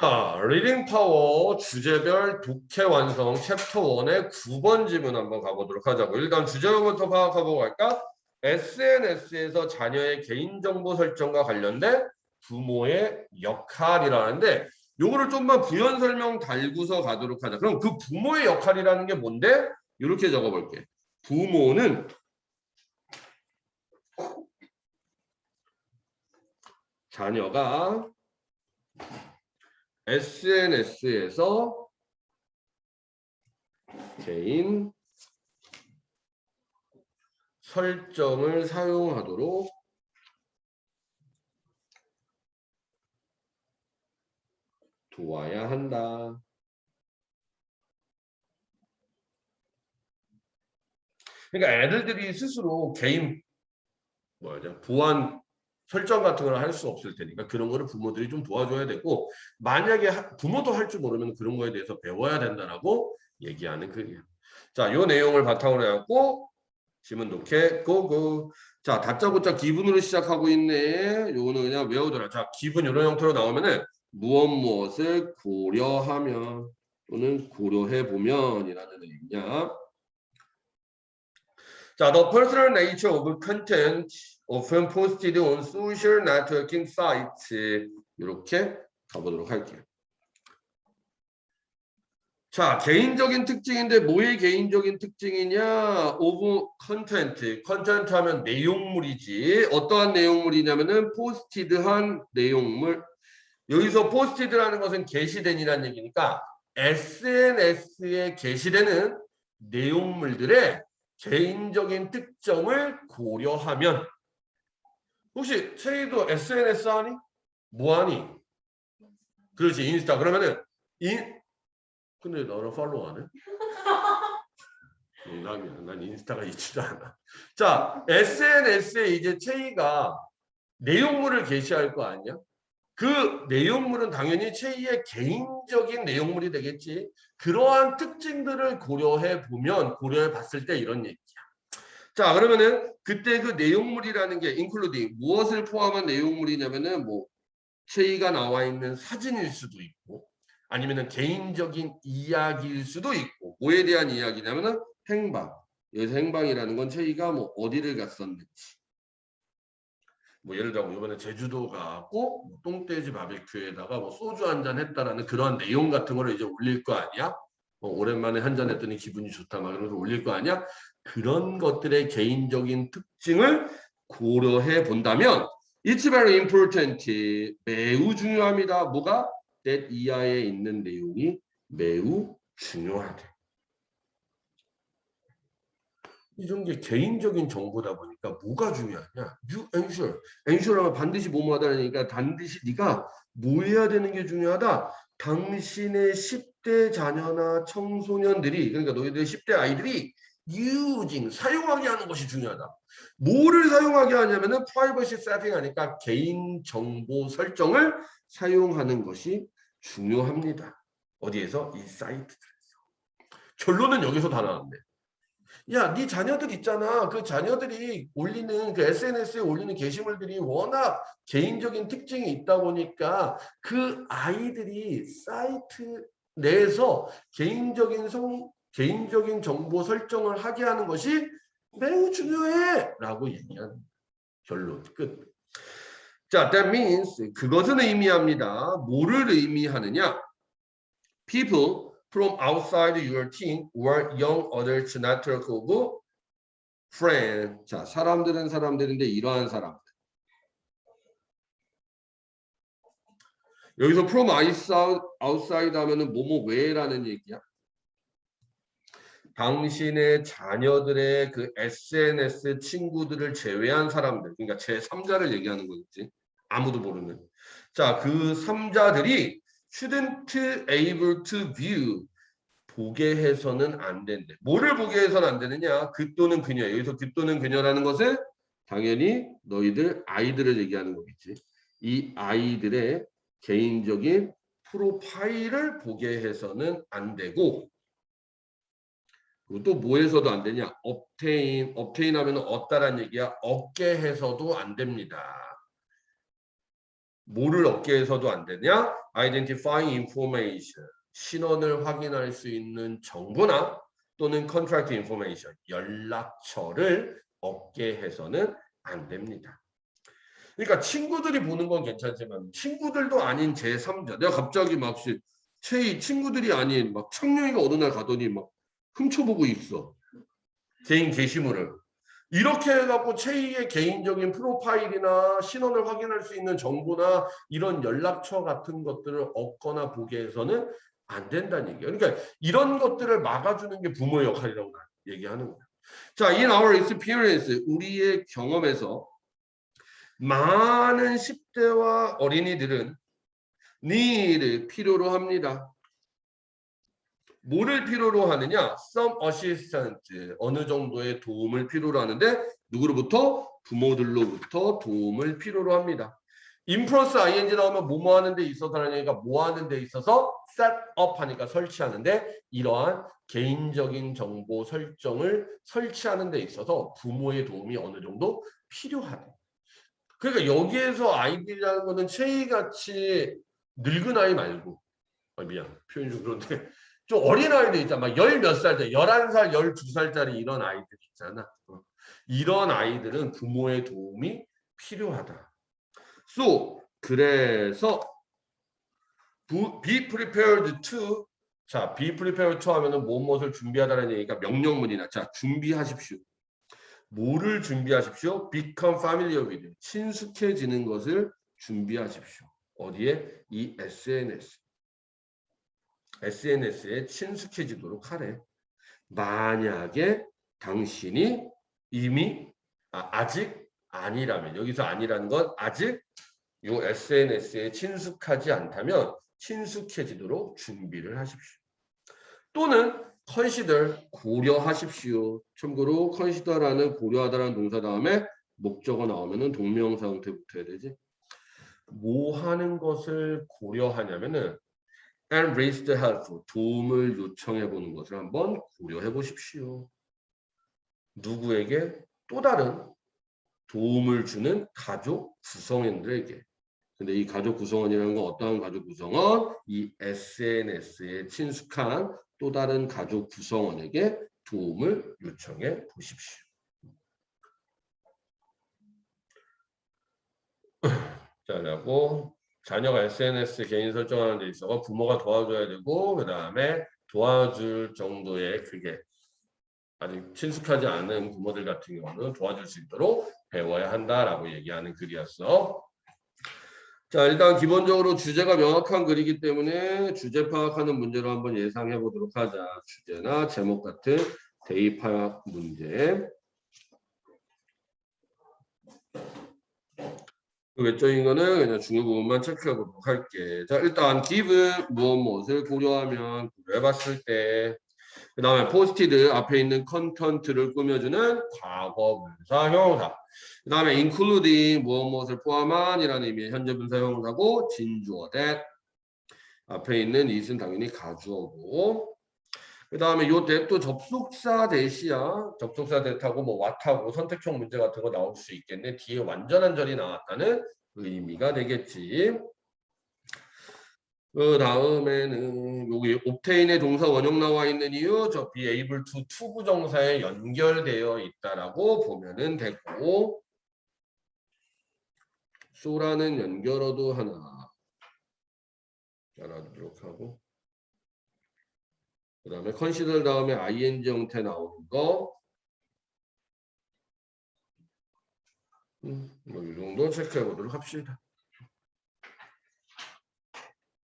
자, 리딩 파워 주제별 독해 완성 챕터 1의 9번 지문 한번 가보도록 하자고. 일단 주제부터 파악하고 갈까? SNS에서 자녀의 개인정보 설정과 관련된 부모의 역할이라는데 요거를 좀만 부연 설명 달고서 가도록 하자. 그럼 그 부모의 역할이라는 게 뭔데? 이렇게 적어볼게. 부모는 자녀가 SNS에서 개인 설정을 사용하도록 도와야 한다. 그러니까 애들들이 스스로 개인 보안 설정 같은 걸 할 수 없을 테니까 그런 거를 부모들이 좀 도와줘야 되고 만약에 부모도 할 줄 모르면 그런 거에 대해서 배워야 된다라고 얘기하는 그 자, 요 내용을 바탕으로 해갖고 지문 독해 고고. 자, 다짜고짜 기분으로 시작하고 있네. 요거는 그냥 외우더라. 자, 기분 이런 형태로 나오면은 무엇을 고려하면 또는 고려해 보면이라는 얘기냐. 자, the personal nature of content often posted on social networking sites 이렇게 가보도록 할게요. 자, 개인적인 특징인데 뭐의 개인적인 특징이냐? of content. content 하면 내용물이지. 어떠한 내용물이냐면은 포스티드한 내용물. 여기서 포스티드라는 것은 게시된이라는 얘기니까 SNS에 게시되는 내용물들의 개인적인 특정을 고려하면 혹시 체이도 SNS 하니? 뭐 하니? 그렇지 인스타 그러면은 근데 너는 팔로우 안 해? 농담이야. 난 인스타가 있지도 않아. 자 SNS에 이제 체이가 내용물을 게시할 거 아니야? 그 내용물은 당연히 체이의 개인적인 내용물이 되겠지. 그러한 특징들을 고려해 보면 고려해 봤을 때 이런 얘기야. 자 그러면은 그때 그 내용물이라는 게 including 무엇을 포함한 내용물이냐면은 뭐 체이가 나와 있는 사진일 수도 있고 아니면은 개인적인 이야기일 수도 있고 뭐에 대한 이야기냐면은 행방. 여기서 행방이라는 건 체이가 뭐 어디를 갔었는지 뭐 예를 들어 이번에 제주도 가고 뭐 똥돼지 바비큐에다가 뭐 소주 한 잔 했다라는 그런 내용 같은 거를 이제 올릴 거 아니야? 오랜만에 한 잔 했더니 기분이 좋다 막 이러면서 올릴 거 아니야? 그런 것들의 개인적인 특징을 고려해 본다면 It's very important. 매우 중요합니다. 뭐가? that 이하에 있는 내용이 매우 중요하대. 이런 게 개인적인 정보다 보니까 뭐가 중요하냐? You ensure. ensure하면 반드시 뭐뭐 하다니까 반드시 네가 뭐 해야 되는 게 중요하다. 당신의 10대 자녀나 청소년들이 그러니까 너희들의 10대 아이들이 using 사용하게 하는 것이 중요하다. 뭐를 사용하게 하냐면은 privacy setting 하니까 개인 정보 설정을 사용하는 것이 중요합니다. 어디에서? 이 사이트들에서. 결론은 여기서 다 나왔네. 야, 네 자녀들 있잖아. 그 자녀들이 올리는 그 SNS에 올리는 게시물들이 워낙 개인적인 특징이 있다 보니까 그 아이들이 사이트 내에서 개인적인 정보 설정을 하게 하는 것이 매우 중요해라고 얘기하는 결론 끝. 자, that means 그것은 의미합니다. 뭐를 의미하느냐? People from outside your team or young adults network of friend. 자, 사람들은 사람들인데 이러한 사람. 여기서 from outside 하면은 뭐뭐 외라는 얘기야. 당신의 자녀들의 그 SNS 친구들을 제외한 사람들. 그러니까 제3자를 얘기하는 거겠지. 아무도 모르는. 자, 그 3자들이 shouldn't able to view. 보게 해서는 안 된대. 뭐를 보게 해서는 안 되느냐? 그 또는 그녀. 여기서 그 또는 그녀라는 것은 당연히 너희들 아이들을 얘기하는 거겠지. 이 아이들의 개인적인 프로파일을 보게 해서는 안 되고 그리고 또 뭐해서도 안 되냐? obtain 하면 얻다란 얘기야. 얻게 해서도 안 됩니다. 뭐를 얻기 위해서도 안 되냐? Identifying information. 신원을 확인할 수 있는 정보나 또는 contract information. 연락처를 얻게 해서는 안 됩니다. 그러니까 친구들이 보는 건 괜찮지만 친구들도 아닌 제3자. 내가 갑자기 막 제 친구들이 아닌 막 창룡이가 어느 날 가더니 막 훔쳐보고 있어. 개인 게시물을. 이렇게 해갖고 최희의 개인적인 프로파일이나 신원을 확인할 수 있는 정보나 이런 연락처 같은 것들을 얻거나 보게 해서는 안 된다는 얘기예요. 그러니까 이런 것들을 막아주는 게 부모의 역할이라고 얘기하는 거예요. 자, in our experience, 우리의 경험에서 많은 10대와 어린이들은 need, 필요로 합니다. 뭐를 필요로 하느냐? Some assistance, 어느 정도의 도움을 필요로 하는데 누구로부터? 부모들로부터 도움을 필요로 합니다. in 플러스 ing 나오면 뭐뭐 하는 데 있어서라는 얘기가 뭐 하는 데 있어서 set up 하니까 설치하는데 이러한 개인적인 정보 설정을 설치하는 데 있어서 부모의 도움이 어느 정도 필요하다. 그러니까 여기에서 아이들이라는 거는 체이같이 늙은 아이 말고 미안 표현 좀 그런데 좀 어린 아이들 있잖아. 막 열 몇 살짜리 11살 12살짜리 이런 아이들 있잖아. 이런 아이들은 부모의 도움이 필요하다. So 그래서 be prepared to 자 be prepared to 하면은 무엇을 준비하다는 얘기가 명령문이나 자 준비하십시오. 뭐를 준비하십시오? Become familiar with. 친숙해지는 것을 준비하십시오. 어디에? 이 SNS. SNS에 친숙해지도록 하래. 만약에 당신이 이미 아직 아니라면 여기서 아니라는 건 아직 요 SNS에 친숙하지 않다면 친숙해지도록 준비를 하십시오. 또는 consider 고려하십시오. 참고로 consider라는 고려하다라는 동사 다음에 목적어 나오면은 동명사 형태 붙어야 되지. 뭐 하는 것을 고려하냐면은 and raise the help 도움을 요청해 보는 것을 한번 고려해 보십시오. 누구에게? 또 다른 도움을 주는 가족 구성원들에게. 근데 이 가족 구성원이라는 건 어떠한 가족 구성원? 이 SNS에 친숙한 또 다른 가족 구성원에게 도움을 요청해 보십시오. 자, 그리고 자녀가 SNS 개인 설정하는 데 있어서 부모가 도와줘야 되고 그 다음에 도와줄 정도의 그게 아직 친숙하지 않은 부모들 같은 경우는 도와줄 수 있도록 배워야 한다라고 얘기하는 글이었어. 자, 일단 기본적으로 주제가 명확한 글이기 때문에 주제 파악하는 문제로 한번 예상해 보도록 하자. 주제나 제목 같은 대입 파악 문제. 그 외적인 거는 그냥 중요 부분만 체크해 보도록 할게. 자, 일단 given 무엇을 고려하면 고려해 봤을 때 그 다음에 포스티드 앞에 있는 컨텐츠를 꾸며주는 과거 분사 형용사. 그 다음에 including 무엇을 포함한이라는 의미의 현재 분사 형용사고 진주어 that 앞에 있는 it은 당연히 가주어고 그 다음에 요 that도 접속사 that이야. 접속사 that하고 뭐 what하고 선택형 문제 같은 거 나올 수 있겠네. 뒤에 완전한 절이 나왔다는 의미가 되겠지. 그 다음에는 여기 obtain의 동사 원형 나와 있는 이유 저 be able to 투부정사에 연결되어 있다라고 보면은 되고 so라는 연결어도 하나 알아두도록 하고 그 다음에 consider 다음에 ing 형태 나오는 거 뭐 이 정도 체크해 보도록 합시다.